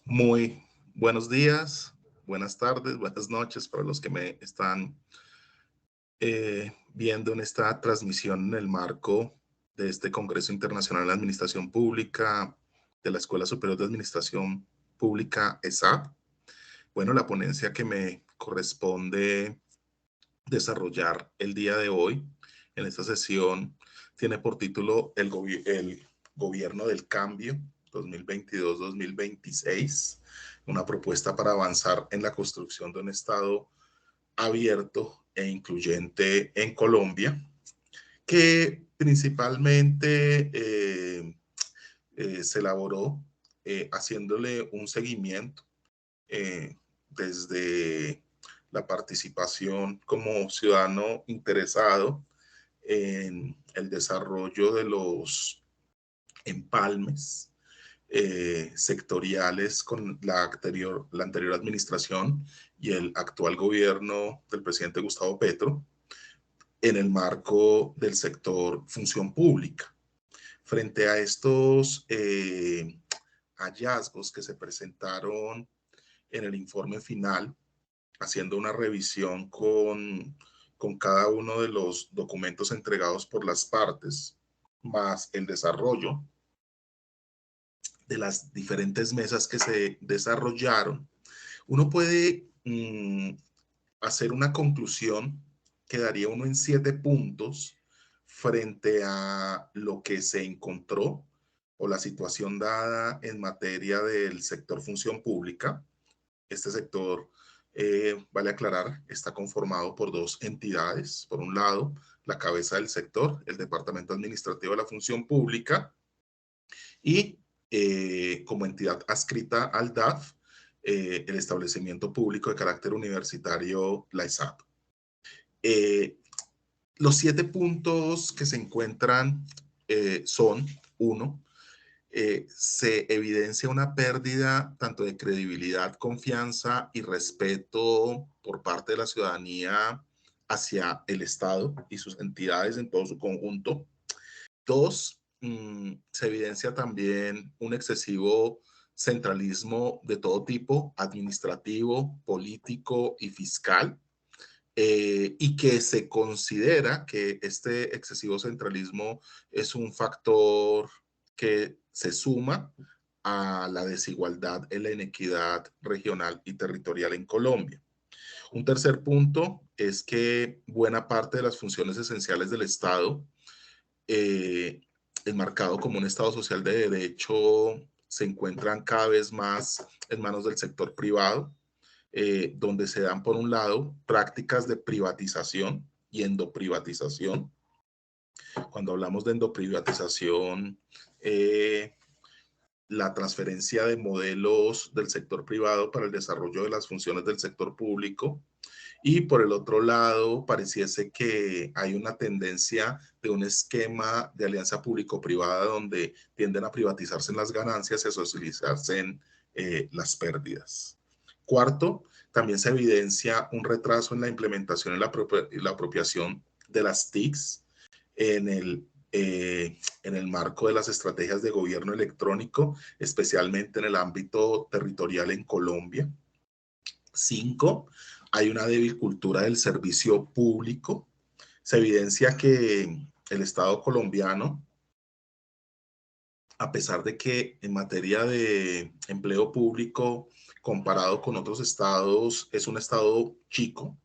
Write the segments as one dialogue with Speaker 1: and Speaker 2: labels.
Speaker 1: Muy buenos días, buenas tardes, buenas noches para los que me están viendo en esta transmisión en el marco de este Congreso Internacional de Administración Pública de la Escuela Superior de Administración Pública ESAP. Bueno, la ponencia que me corresponde desarrollar el día de hoy en esta sesión tiene por título el Gobierno del Cambio 2022-2026, una propuesta para avanzar en la construcción de un Estado abierto e incluyente en Colombia, que principalmente se elaboró haciéndole un seguimiento eh, desde la participación como ciudadano interesado en el desarrollo de los empalmes sectoriales con la anterior administración y el actual gobierno del presidente Gustavo Petro en el marco del sector función pública. Frente a estos hallazgos que se presentaron en el informe final, haciendo una revisión con cada uno de los documentos entregados por las partes, más el desarrollo de las diferentes mesas que se desarrollaron, uno puede hacer una conclusión que daría uno en 7 puntos frente a lo que se encontró o la situación dada en materia del sector función pública. Este sector, vale aclarar, está conformado por dos entidades. Por un lado, la cabeza del sector, el Departamento Administrativo de la Función Pública, y como entidad adscrita al DAF, el establecimiento público de carácter universitario, la ESAP. Los 7 puntos que se encuentran son, uno, se evidencia una pérdida tanto de credibilidad, confianza y respeto por parte de la ciudadanía hacia el Estado y sus entidades en todo su conjunto. Dos, se evidencia también un excesivo centralismo de todo tipo, administrativo, político y fiscal, y que se considera que este excesivo centralismo es un factor que se suma a la desigualdad en la inequidad regional y territorial en Colombia. Un tercer punto es que buena parte de las funciones esenciales del Estado, eh, enmarcado como un Estado social de derecho, se encuentran cada vez más en manos del sector privado, donde se dan, por un lado, prácticas de privatización y endoprivatización. Cuando hablamos de endoprivatización, la transferencia de modelos del sector privado para el desarrollo de las funciones del sector público. Y por el otro lado, pareciese que hay una tendencia de un esquema de alianza público-privada donde tienden a privatizarse en las ganancias y a socializarse en las pérdidas. Cuarto, también se evidencia un retraso en la implementación y la apropiación de las TICs en el marco de las estrategias de gobierno electrónico, especialmente en el ámbito territorial en Colombia. 5, hay una débil cultura del servicio público. Se evidencia que el Estado colombiano, a pesar de que en materia de empleo público, comparado con otros estados, es un estado chico,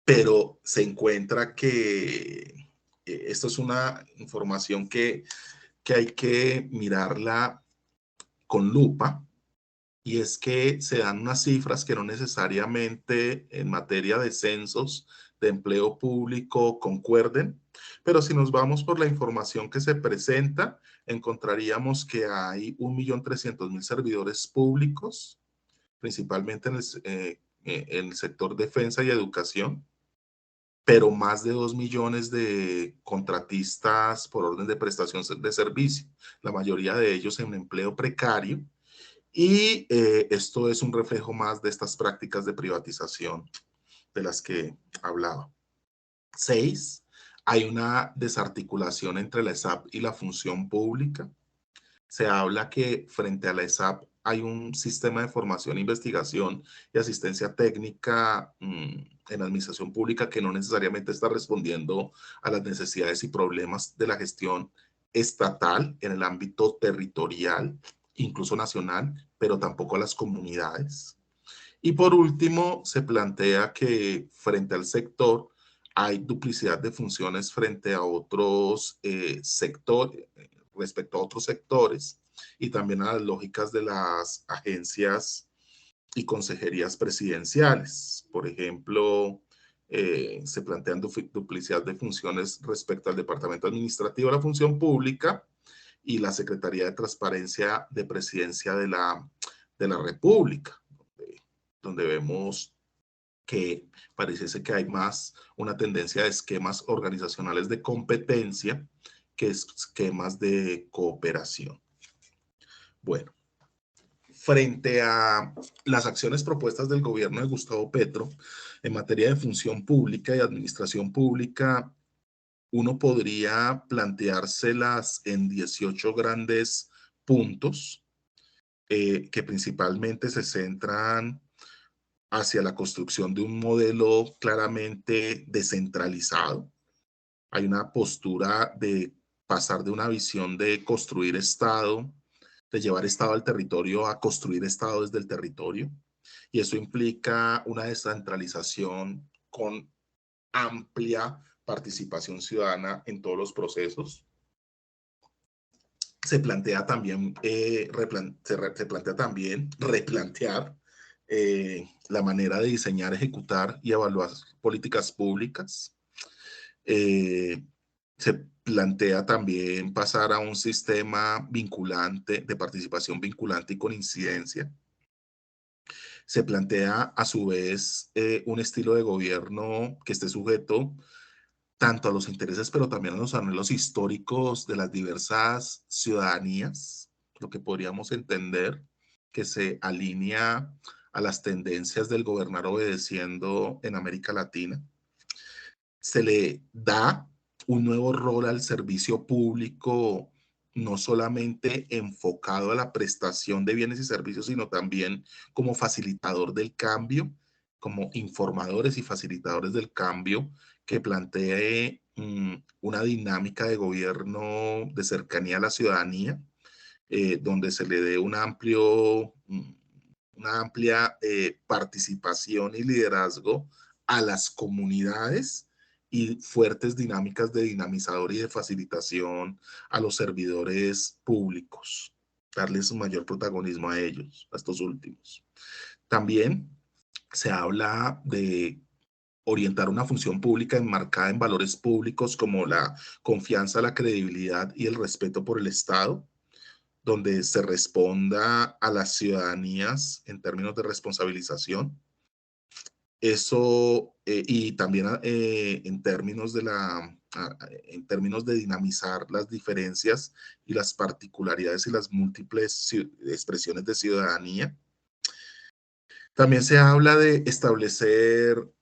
Speaker 1: pero se encuentra que esto es una información que hay que mirarla con lupa, y es que se dan unas cifras que no necesariamente en materia de censos de empleo público concuerden, pero si nos vamos por la información que se presenta, encontraríamos que hay 1.300.000 servidores públicos, principalmente en el sector defensa y educación, pero más de 2 millones de contratistas por orden de prestación de servicio, la mayoría de ellos en empleo precario, y esto es un reflejo más de estas prácticas de privatización de las que hablaba. 6, hay una desarticulación entre la ESAP y la función pública. Se habla que frente a la ESAP hay un sistema de formación, investigación y asistencia técnica en administración pública que no necesariamente está respondiendo a las necesidades y problemas de la gestión estatal en el ámbito territorial, incluso nacional, pero tampoco a las comunidades. Y por último, se plantea que frente al sector hay duplicidad de funciones frente a otros sectores, respecto a otros sectores, y también a las lógicas de las agencias y consejerías presidenciales. Por ejemplo, se plantean duplicidad de funciones respecto al Departamento Administrativo de la Función Pública y la Secretaría de Transparencia de Presidencia de la República, donde vemos que parece que hay más una tendencia de esquemas organizacionales de competencia que esquemas de cooperación. Bueno, frente a las acciones propuestas del gobierno de Gustavo Petro en materia de función pública y administración pública, uno podría planteárselas en 18 grandes puntos que principalmente se centran hacia la construcción de un modelo claramente descentralizado. Hay una postura de pasar de una visión de construir Estado, de llevar Estado al territorio a construir Estado desde el territorio. Y eso implica una descentralización con amplia participación ciudadana en todos los procesos. Se plantea también, se plantea también replantear la manera de diseñar, ejecutar y evaluar políticas públicas. Se plantea también pasar a un sistema vinculante, de participación vinculante y con incidencia. Se plantea a su vez un estilo de gobierno que esté sujeto tanto a los intereses, pero también a los anhelos históricos de las diversas ciudadanías, lo que podríamos entender que se alinea a las tendencias del gobernar obedeciendo en América Latina. Se le da un nuevo rol al servicio público, no solamente enfocado a la prestación de bienes y servicios, sino también como facilitador del cambio, como informadores y facilitadores del cambio, que plantee una dinámica de gobierno de cercanía a la ciudadanía, donde se le dé una amplia participación y liderazgo a las comunidades y fuertes dinámicas de dinamizador y de facilitación a los servidores públicos, darles un mayor protagonismo a ellos, a estos últimos. También se habla de orientar una función pública enmarcada en valores públicos como la confianza, la credibilidad y el respeto por el Estado, donde se responda a las ciudadanías en términos de responsabilización. Eso, y también en términos de dinamizar las diferencias y las particularidades y las múltiples expresiones de ciudadanía. También se habla de establecer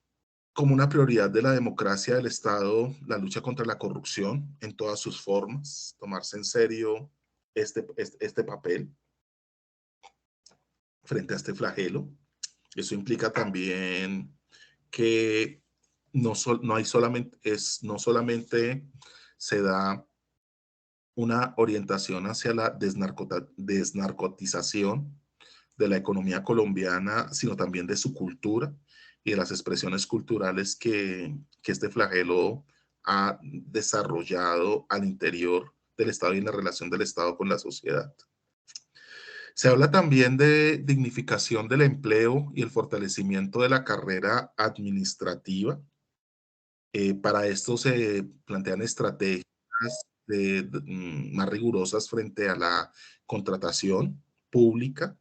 Speaker 1: como una prioridad de la democracia del Estado la lucha contra la corrupción en todas sus formas, tomarse en serio este papel frente a este flagelo. Eso implica también que no hay solamente, no solamente se da una orientación hacia la desnarcotización de la economía colombiana, sino también de su cultura y de las expresiones culturales que este flagelo ha desarrollado al interior del Estado y en la relación del Estado con la sociedad. Se habla también de dignificación del empleo y el fortalecimiento de la carrera administrativa. Para esto se plantean estrategias más rigurosas frente a la contratación pública,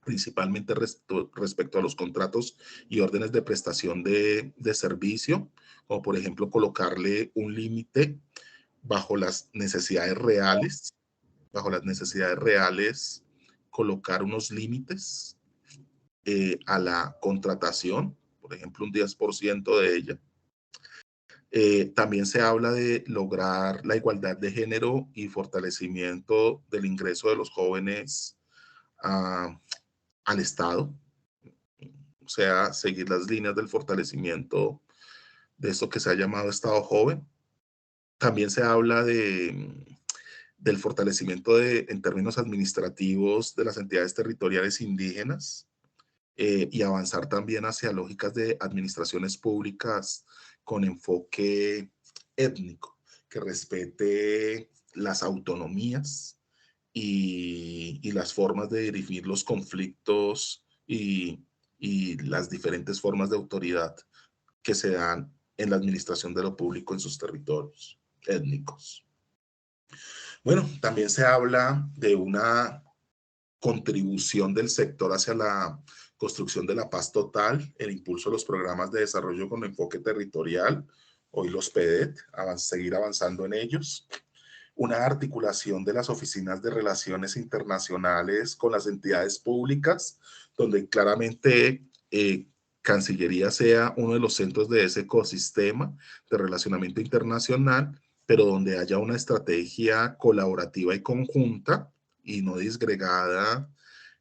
Speaker 1: principalmente respecto a los contratos y órdenes de prestación de servicio, como por ejemplo colocarle un límite bajo las necesidades reales, colocar unos límites a la contratación, por ejemplo un 10% de ella. También se habla de lograr la igualdad de género y fortalecimiento del ingreso de los jóvenes al Estado, o sea, seguir las líneas del fortalecimiento de esto que se ha llamado Estado joven. También se habla del fortalecimiento en términos administrativos de las entidades territoriales indígenas, y avanzar también hacia lógicas de administraciones públicas con enfoque étnico, que respete las autonomías y las formas de dirigir los conflictos y las diferentes formas de autoridad que se dan en la administración de lo público en sus territorios étnicos. Bueno, también se habla de una contribución del sector hacia la construcción de la paz total, el impulso de los programas de desarrollo con enfoque territorial, hoy los PEDET, seguir avanzando en ellos, una articulación de las oficinas de relaciones internacionales con las entidades públicas, donde claramente Cancillería sea uno de los centros de ese ecosistema de relacionamiento internacional, pero donde haya una estrategia colaborativa y conjunta y no disgregada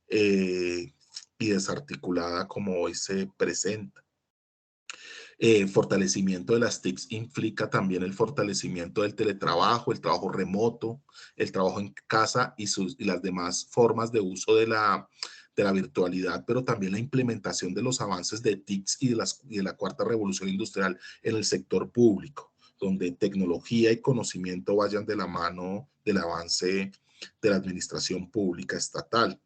Speaker 1: y desarticulada como hoy se presenta. Fortalecimiento de las TICs implica también el fortalecimiento del teletrabajo, el trabajo remoto, el trabajo en casa y las demás formas de uso de la virtualidad, pero también la implementación de los avances de TICs y de la cuarta revolución industrial en el sector público, donde tecnología y conocimiento vayan de la mano del avance de la administración pública estatal.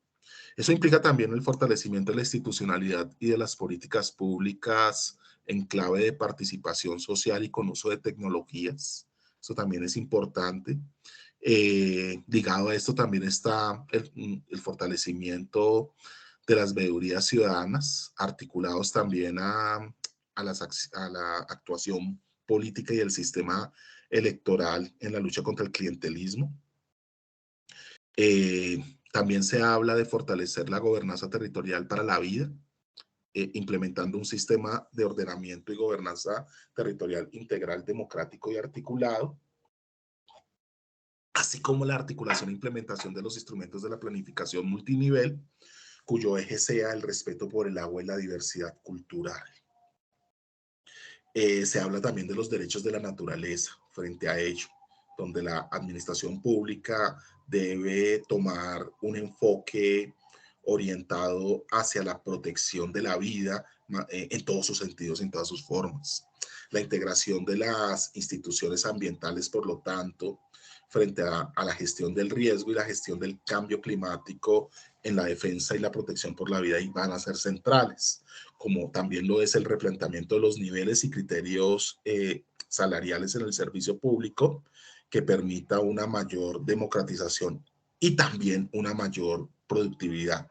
Speaker 1: Eso implica también el fortalecimiento de la institucionalidad y de las políticas públicas en clave de participación social y con uso de tecnologías. Eso también es importante. Ligado a esto también está el fortalecimiento de las veedurías ciudadanas, articulados también a la actuación política y el sistema electoral en la lucha contra el clientelismo. También se habla de fortalecer la gobernanza territorial para la vida, implementando un sistema de ordenamiento y gobernanza territorial integral, democrático y articulado, así como la articulación e implementación de los instrumentos de la planificación multinivel, cuyo eje sea el respeto por el agua y la diversidad cultural. Se habla también de los derechos de la naturaleza frente a ello, donde la administración pública debe tomar un enfoque orientado hacia la protección de la vida en todos sus sentidos, en todas sus formas. La integración de las instituciones ambientales, por lo tanto, frente a la gestión del riesgo y la gestión del cambio climático en la defensa y la protección por la vida, y van a ser centrales, como también lo es el replanteamiento de los niveles y criterios salariales en el servicio público, que permita una mayor democratización y también una mayor productividad.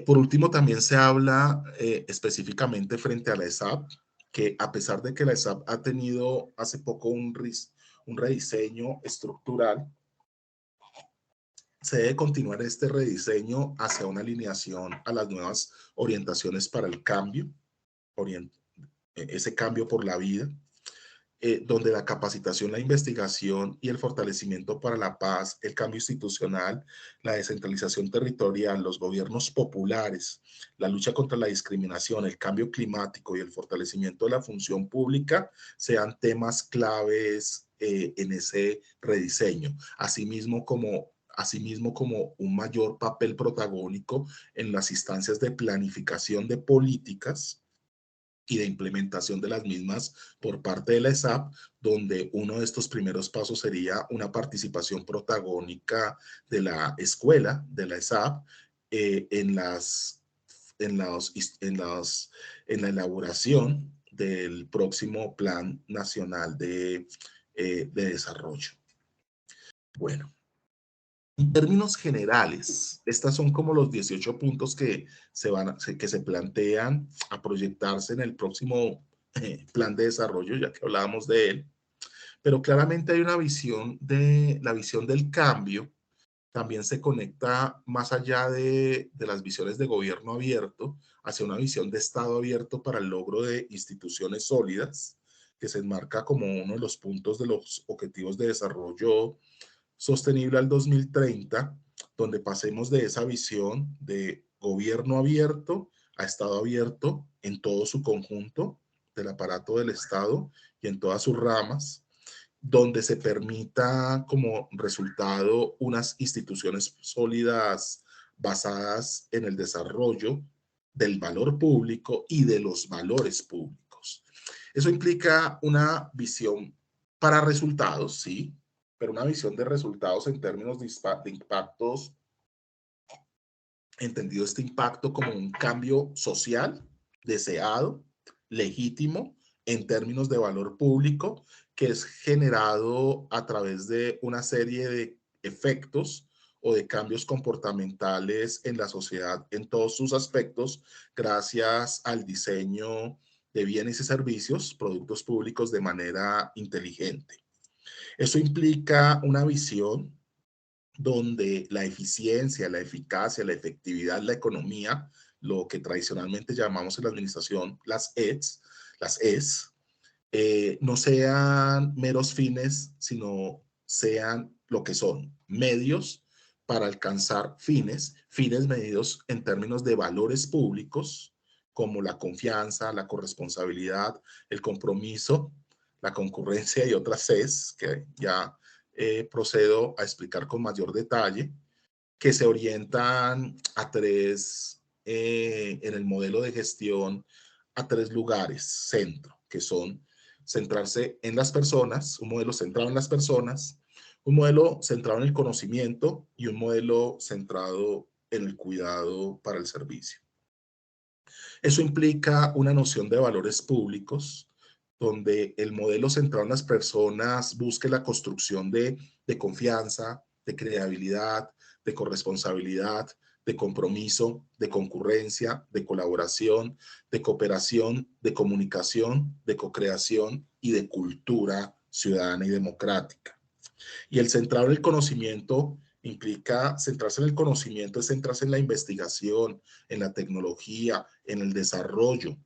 Speaker 1: Por último, también se habla específicamente frente a la ESAP, que a pesar de que la ESAP ha tenido hace poco un rediseño estructural, se debe continuar este rediseño hacia una alineación a las nuevas orientaciones para el cambio, ese cambio por la vida, donde la capacitación, la investigación y el fortalecimiento para la paz, el cambio institucional, la descentralización territorial, los gobiernos populares, la lucha contra la discriminación, el cambio climático y el fortalecimiento de la función pública sean temas claves en ese rediseño, asimismo como un mayor papel protagónico en las instancias de planificación de políticas y de implementación de las mismas por parte de la ESAP, donde uno de estos primeros pasos sería una participación protagónica de la escuela, de la ESAP, en la elaboración del próximo Plan Nacional de Desarrollo. Bueno, en términos generales, estas son como los 18 puntos que se plantean a proyectarse en el próximo plan de desarrollo, ya que hablábamos de él. Pero claramente hay una visión la visión del cambio, también se conecta más allá de las visiones de gobierno abierto, hacia una visión de Estado abierto para el logro de instituciones sólidas, que se enmarca como uno de los puntos de los objetivos de desarrollo sostenible al 2030, donde pasemos de esa visión de gobierno abierto a Estado abierto en todo su conjunto del aparato del Estado y en todas sus ramas, donde se permita como resultado unas instituciones sólidas basadas en el desarrollo del valor público y de los valores públicos. Eso implica una visión para resultados, sí, pero una visión de resultados en términos de impactos, entendido este impacto como un cambio social deseado, legítimo, en términos de valor público, que es generado a través de una serie de efectos o de cambios comportamentales en la sociedad en todos sus aspectos, gracias al diseño de bienes y servicios, productos públicos de manera inteligente. Eso implica una visión donde la eficiencia, la eficacia, la efectividad, la economía, lo que tradicionalmente llamamos en la administración las ES, no sean meros fines, sino sean lo que son, medios para alcanzar fines medidos en términos de valores públicos, como la confianza, la corresponsabilidad, el compromiso, la concurrencia y otras Cs que ya procedo a explicar con mayor detalle, que se orientan a en el modelo de gestión, a tres lugares centro, que son centrarse en las personas, un modelo centrado en las personas, un modelo centrado en el conocimiento y un modelo centrado en el cuidado para el servicio. Eso implica una noción de valores públicos, donde el modelo centrado en las personas busque la construcción de confianza, de credibilidad, de corresponsabilidad, de compromiso, de concurrencia, de colaboración, de cooperación, de comunicación, de co-creación y de cultura ciudadana y democrática. Y el centrar el conocimiento implica centrarse en el conocimiento, es centrarse en la investigación, en la tecnología, en el desarrollo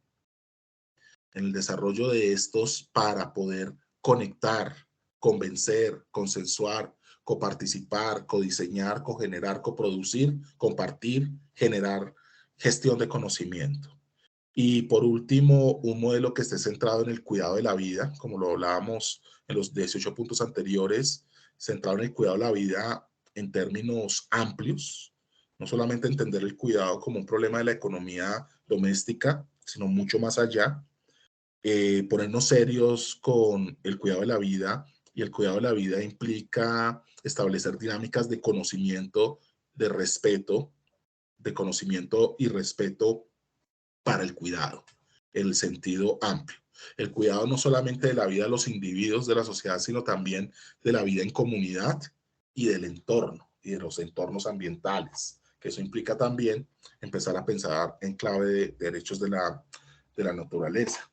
Speaker 1: de estos para poder conectar, convencer, consensuar, coparticipar, codiseñar, cogenerar, coproducir, compartir, generar gestión de conocimiento. Y por último, un modelo que esté centrado en el cuidado de la vida, como lo hablábamos en los 18 puntos anteriores, centrado en el cuidado de la vida en términos amplios, no solamente entender el cuidado como un problema de la economía doméstica, sino mucho más allá, ponernos serios con el cuidado de la vida, y el cuidado de la vida implica establecer dinámicas de conocimiento, de respeto, de conocimiento y respeto para el cuidado, en el sentido amplio. El cuidado no solamente de la vida de los individuos de la sociedad, sino también de la vida en comunidad y del entorno y de los entornos ambientales, que eso implica también empezar a pensar en clave de derechos de la naturaleza,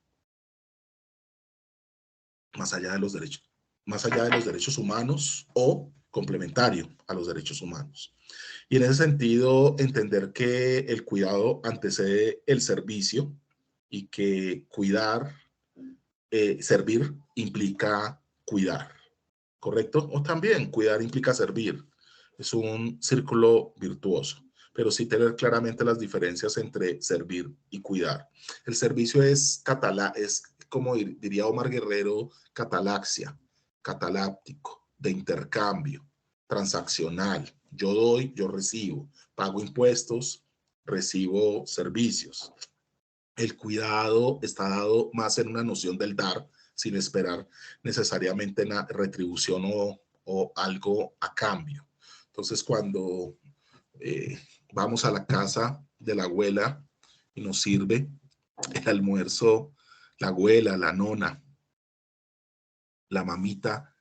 Speaker 1: más allá de los derechos, más allá de los derechos humanos o complementario a los derechos humanos. Y en ese sentido, entender que el cuidado antecede el servicio y que servir implica cuidar, ¿correcto? O también cuidar implica servir. Es un círculo virtuoso, pero sí tener claramente las diferencias entre servir y cuidar. El servicio es como diría Omar Guerrero, catalaxia, cataláptico, de intercambio, transaccional. Yo doy, yo recibo, pago impuestos, recibo servicios. El cuidado está dado más en una noción del dar, sin esperar necesariamente una retribución o algo a cambio. Entonces, cuando eh, vamos a la casa de la abuela y nos sirve el almuerzo, la abuela, la nona, la mamita,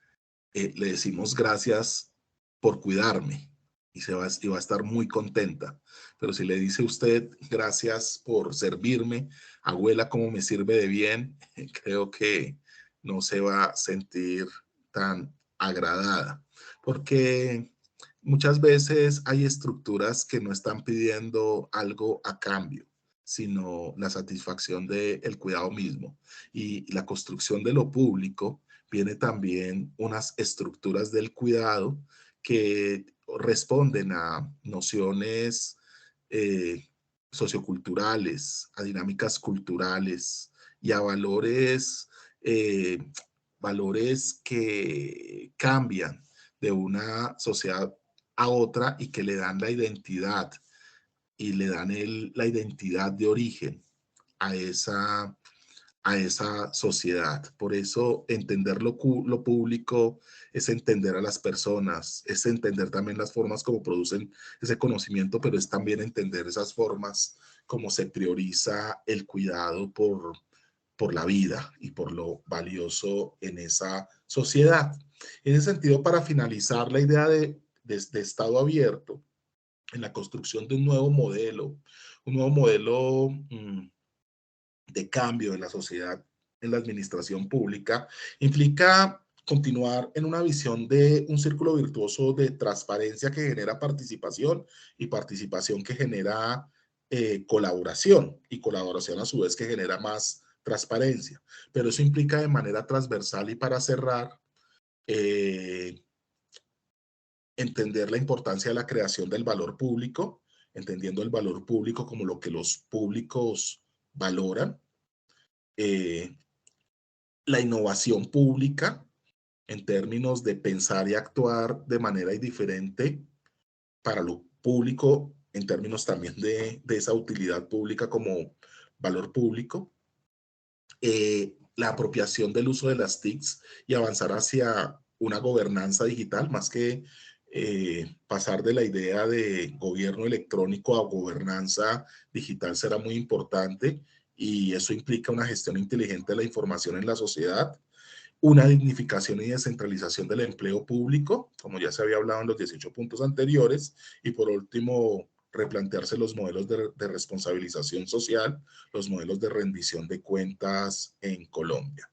Speaker 1: le decimos gracias por cuidarme y va a estar muy contenta. Pero si le dice usted gracias por servirme, abuela, cómo me sirve de bien, creo que no se va a sentir tan agradada, porque muchas veces hay estructuras que no están pidiendo algo a cambio, sino la satisfacción del cuidado mismo. Y la construcción de lo público viene también unas estructuras del cuidado que responden a nociones eh, socioculturales, a dinámicas culturales y a eh, valores que cambian de una sociedad a otra y que le dan la identidad y le dan la identidad de origen a esa sociedad. Por eso entender lo público es entender a las personas, es entender también las formas como producen ese conocimiento, pero es también entender esas formas como se prioriza el cuidado por la vida y por lo valioso en esa sociedad. En ese sentido, para finalizar la idea de Estado abierto, en la construcción de un nuevo modelo de cambio en la sociedad, en la administración pública, implica continuar en una visión de un círculo virtuoso de transparencia que genera participación y participación que genera colaboración y colaboración a su vez que genera más transparencia. Pero eso implica de manera transversal y para cerrar, eh, entender la importancia de la creación del valor público, entendiendo el valor público como lo que los públicos valoran, eh, la innovación pública en términos de pensar y actuar de manera diferente para lo público, en términos también de esa utilidad pública como valor público, la apropiación del uso de las TICs y avanzar hacia una gobernanza digital, más que pasar de la idea de gobierno electrónico a gobernanza digital será muy importante y eso implica una gestión inteligente de la información en la sociedad, una dignificación y descentralización del empleo público, como ya se había hablado en los 18 puntos anteriores, y por último, replantearse los modelos de responsabilización social, los modelos de rendición de cuentas en Colombia.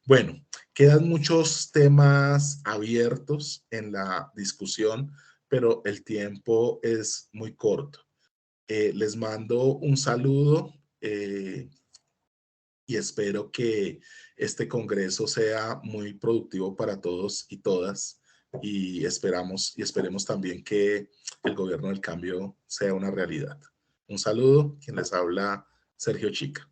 Speaker 1: Bueno, quedan muchos temas abiertos en la discusión, pero el tiempo es muy corto. Les mando un saludo. Y espero que este congreso sea muy productivo para todos y todas y esperemos también que el gobierno del cambio sea una realidad. Un saludo, quien les habla, Sergio Chica.